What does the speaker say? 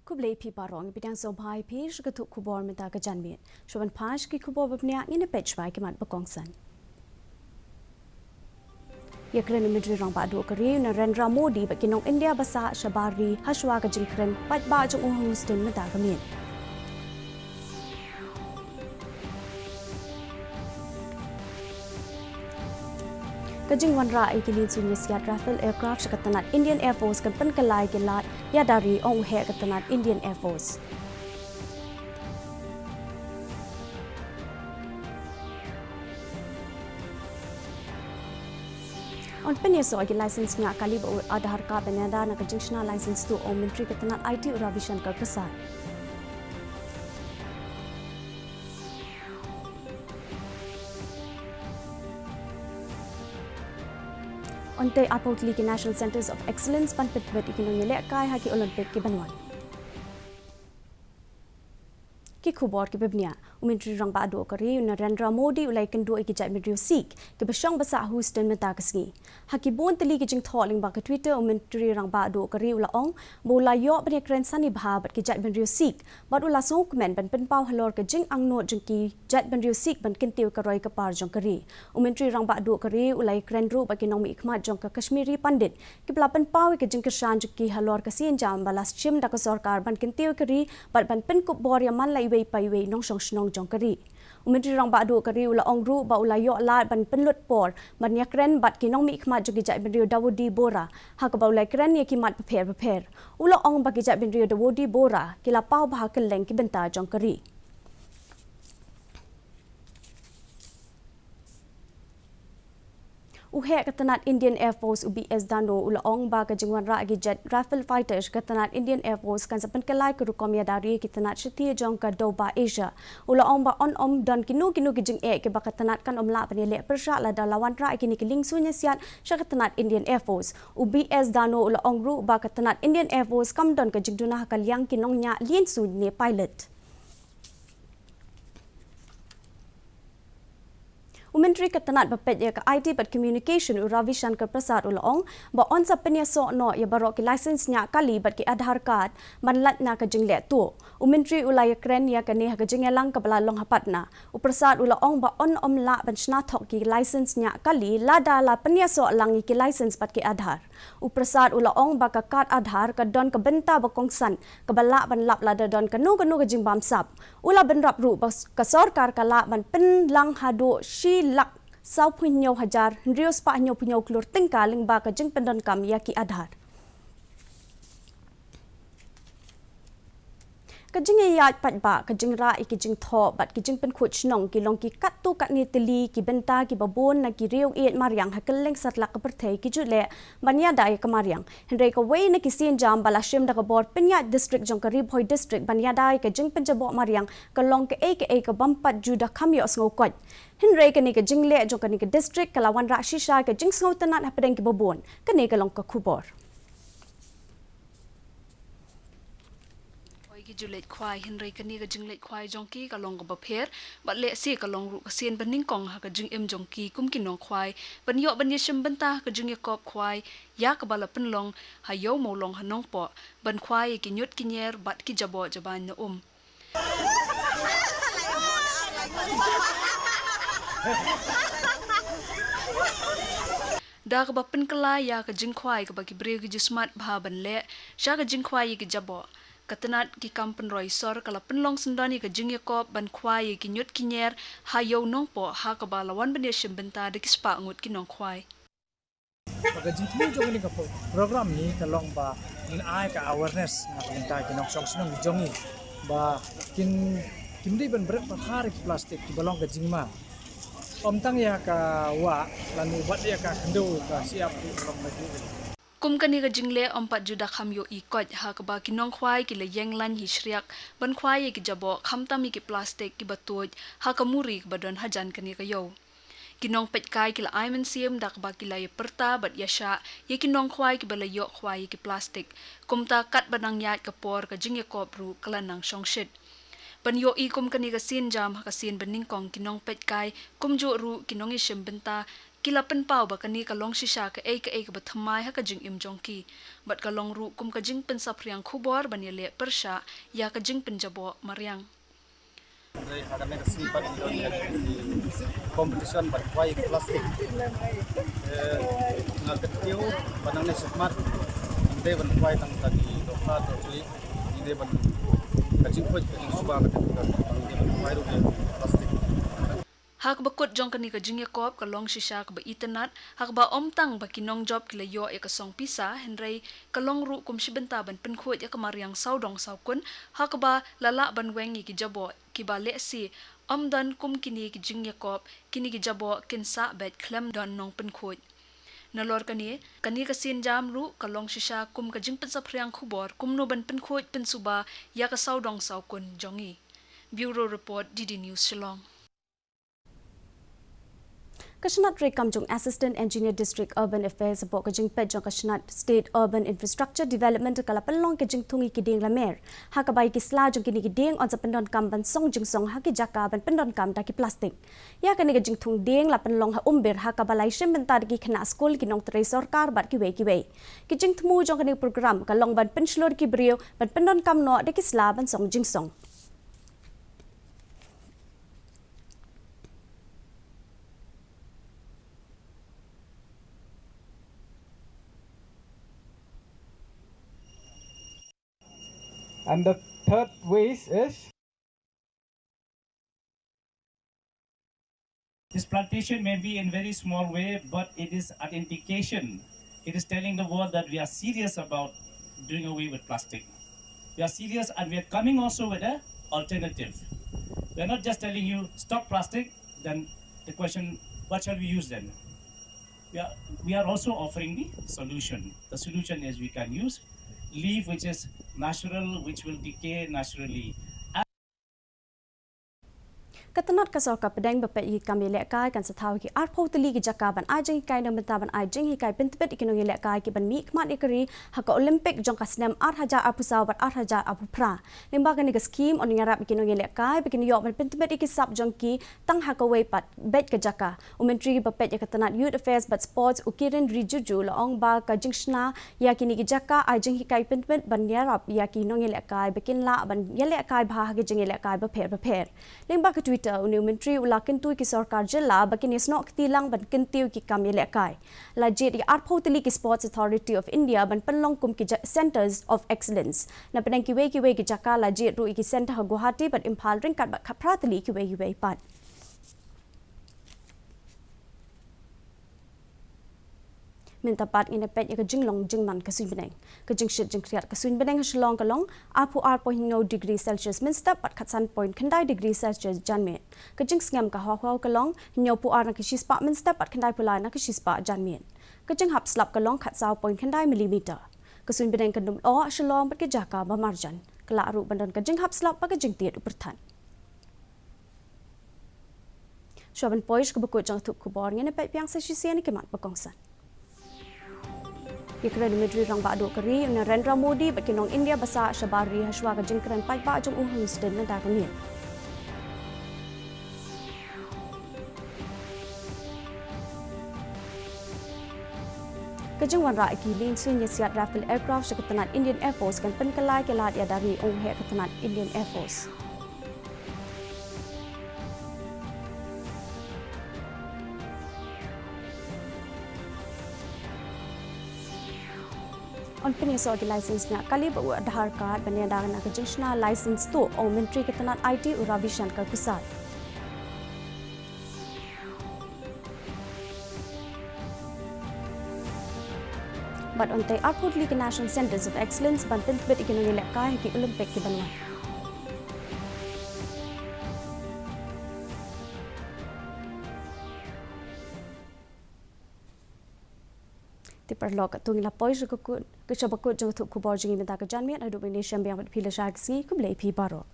Kublai pi parong bidang sobai pi shgatuk kubor menta ka janmit. Shoban pash ki kubor babnya ngine pechwai ki mat bakongsan. Yakren Ministry rang padu kari Narendra Modi bakinong India basa Shabari Hashwa ka jingkren pat ba jong uhustin menta kamit. Kajing wanra ikilin sunya siat Rafale aircraft shakatanat Indian Air Force kan penkalai gelat ya dari ong uhe katanat Indian Air Force. On penyeso agi license nya kali ba Aadhaar card penada na kajingshna license tu ong Ministry katanat IT Ravi Shankar Prasad. Onte apotli ki National Centers of Excellence pan pitbet ikinong yele kai haki Olympic ki banwan. Ki khubor ki bebnia Ministry rang ba ado kari Narendra Modi ulai kendo iki jai midriu sik ki besyong basa Houston menta kasngi. Haki bon teli ki jing tholing ba ka Twitter Ministry rang ba ado kari ula ong bola yo bani kren sani bha bat ki jai midriu sik bat ula song komen ban pen pau halor ka jing angno jing ki jai midriu sik ban kintiu ka roi ka par jong kari. Ministry rang ba ado kari ulai kren ru ba ki nong mi ikmat jong ka Kashmiri pandit ki bla pen pau ki jing kirsan jing ki halor ka sin jam balas chim da ka sarkar ban kintiu kari bat ban pen kup bor ya man lai wei pai wei nong song snong jong kari. Ministry rang ba adu kari ula ong ru ba ula yo lat ban penlut por ban yak ren bat ki nong mi khmat jogi jai bin rio Dawudi Bora ha ka ba ula kren ye ki mat prepare ula ong ba ki jai bin rio Dawudi Bora ki la pau ba ka leng ki benta jong kari. Uhe katanat Indian Air Force UBS dano ula ong ba ka jingwan ra agi jet Rafale fighters katanat Indian Air Force kan sapan kalai ka rukom ya dari kitanat shiti jong ka Doba Asia ula ong ba on dan kinu ki jing ke ba katanat kan omla panile persha la da lawan ra agi ni kiling sunya siat katanat Indian Air Force UBS dano ula ong ru ba katanat Indian Air Force kam don ka jingduna kalyang kinong nya lien su ni pilot. Menteri katanat bapet ya ka IT but communication Ravi Shankar Prasad ulaong ba on sa penya so no ya barok ki license nya kali bat ki Aadhaar card manlat na ka jingle tu. Menteri ulaya kren ya ka ne ka jingelang ka bala long hapat na. Prasad ulaong ba on omla ban shna thok ki license nya kali lada la penya so lang ki license bat ki Aadhaar. Prasad ulaong ba ka card Aadhaar ka don ka benta ba kongsan ka bala ban lap lada don ka nu ka jingbam sap. Ula ban rap ru ka sarkar ka la ban pen lang hado shi lak 9,000 rios pa nyo klur tingkaling ba ka jing pendon kam ya ki Aadhaar. Kajing yat pat ba kajing ra ikijing tho bat kijing pen khuch nong ki long ki kat tu kat ni teli ki benta ki babon na ki riu et mariang hakeleng satlak ka perthei ki jule banya dai ka mariang henre ka wei na ki sin jam bala shim da ka bor penya district jong ka ribhoi district banya dai ka jing pen jabo mariang ka long ka ka bampat juda khamyo sngo kot henre ka ni ka jingle jong ka ni ka district kalawan ra shisha ka jing sngo tanat hapedeng ki babon ka ni ka long ka khubor. Julet kwai Henry kani ka jinglet kwai jongki ka long ka bapher bat le se ka long ru ka sen baning kong ha ka jing em jongki kum ki nong kwai ban yo ban yeshim banta ka jing yakop kwai ya ka bala pen long ha yo mo long ha nong po ban kwai ki nyut ki nyer bat ki jabo jaban na da ka bapen kala ya ka jing kwai ka ba ki bre ki jismat bha ban le sha ka jing kwai ki jabo katanat ki kampen roi sor kala penlong sendani ka jing yakop ban kwai ki nyut ki nyer ha yo nong po ha ka balawan ban yeshim benta de ki spa ngut ki nong kwai ka jingtlu jong ni ka program ni ka long ba in ai ka awareness na benta ki nong song snong jongi ba kimri ban bret pa khari plastik ki balong ka jingma tang ya ka wa lanu bat ya ka kendo ka siap ki long lagi. Kum kani ka jingle ompat juda kham yo ikot ha ka ba ki nong khwai ki le yeng lan hi shriak ban khwai ki jabo kham tami ki plastic ki batoj ha ka muri ka badon hajan kani ka yo ki nong pet kai ki la aimen siem dak ba ki la ye perta bat yasha ye ki nong khwai ki bala yo khwai ki plastic kum ta kat banang yat ka por ka jinge kop ru kala nang shong shit ban yo i kum kani ka sin jam ha ka sin baning kong ki nong pet kai kum jo ru ki nong ishim benta Kilapan pau ba kani kalong shisha ka ba thamai ha ka jing im jongki bat kalong ru kum ka jing pen sapriang khubor banile persha ya ka jing pen jabo mariang Dari hadame kasi pat competition bat wai plastic ngal ketiu panang ni smart inde ban wai tang tadi dokha to chili inde ban kacing khoj kacing suba ka inde ban wai ru plastic hak bakut jong kani ka jing yakop ka long shisha ka ba itanat hak ba omtang ba kinong job kila yo e ka song pisa henrei ka long ru kum shibenta ban pen khoj ya ka mariang saudong saukun hak ba lala ban wengi ki jabo ki ba le si omdan kum kini ki jing yakop kini ki jabo kin sa bet klem don nong pen khoj nalor kani ka sin jam ru ka long shisha kum ka jing pen sapriang khubor kum no ban pen khoj pen suba ya ka saudong saukun jongi bureau report DD News Shillong Kashnat Rekam Jung Assistant Engineer District Urban Affairs Bo Kajing Pet Jong Kashnat State Urban Infrastructure Development Kalapalong Kajing Tungi Kiding Lamer Hakabai Kisla Jung Kini Kiding on sa Pendon Kam Ban Song Jing Song Haki Jaka Ban Pendon Kam Daki Plastic Ya Kani Kajing Tung Ding Lapanlong Ha Umbir Hakabalai Shim Bentar Ki Kana School Kinong Tere Sorkar Bat Kiwe Kijing Tmu Jong Kani Program Kalong Ban Penslor Ki Brio Ban Pendon Kam No Daki Sla Ban Song Jing Song And the third ways is this plantation may be in very small way, but it is an indication. It is telling the world that we are serious about doing away with plastic. We are serious and we are coming also with an alternative. We are not just telling you stop plastic, then the question, what shall we use then? We are also offering the solution. The solution is we can use leaf which is natural, which will decay naturally. Katanat kasor ka pedang bapet yi kami lekai kan sathaw ki art potli ki jakaban ajing kai nam bentaban ajing hi kai pentbet ikinong lekai ki ban mi kmat ikari haka olympic jong kasnem 8000 apusaw bat 8000 apupra limba kan ni scheme on ngarap ikinong lekai bikin yok ban pentbet ikisap jong ki tang haka wei pat bet ka jaka umentri bapet ya katanat youth affairs but sports ukirin rijuju laong ba ka jingshna ya kini ki jaka ajing hi kai pentbet ban yarap ya kinong lekai bikin la ban lekai bha ha ki jing lekai ba pher limba ka Uni Menteri ulakin tu ki sarkar jilla bakin yasno ktilang ban kintiu ki kami lekai lajit ya arphotili ki Sports Authority of India ban panlong kum ki Centers of Excellence na penang ki we ki jaka lajit ru ki center ha Guwahati ban Imphal ringkat ba khapratili ki we pat minta pat ina pet ya jinglong jingman ka suinbeneng ka jingshit jingkriat ka suinbeneng shlong kalong apu 4.0 degree celsius minsta pat khatsan point khandai degree celsius janmet ka jingsngam ka haw kalong nyopu ar na ki shispa minsta pat khandai pulai na ki shispa janmet ka jing hap slap kalong khatsaw point khandai millimeter ka suinbeneng ka dum o shlong pat ki jaka ba marjan kala ru bandan ka jing hap slap pa ka jingtiet uperthan Shaban poish ka bakut jang thuk kubor ngene pet piang sa shisian ki mat bakongsan Ikran Dimitri Rang Bado Kari Narendra Modi Bakinong India Basa Shabari Hashwa ka jingkran pai ba jong uhung student na dakamien Kajing wan ra ki lin swin yasiat Rafale aircraft sa katanat Indian Air Force kan penkalai kelat ya dari ong he katanat Indian Air Force On penyesuai ki license nya kali bawa Aadhaar card banyadar na kajingshna license tu o menteri ketanat IT Ravi Shankar Prasad. But on the output league National Centers of Excellence ban pentbet ikinong lekai ki Olympic ki banwan. Perlok tungi la poi ke chabakut jong thuk kubor jingi menta ka janmiat adu Indonesia biang phila shagsi kublei phi baro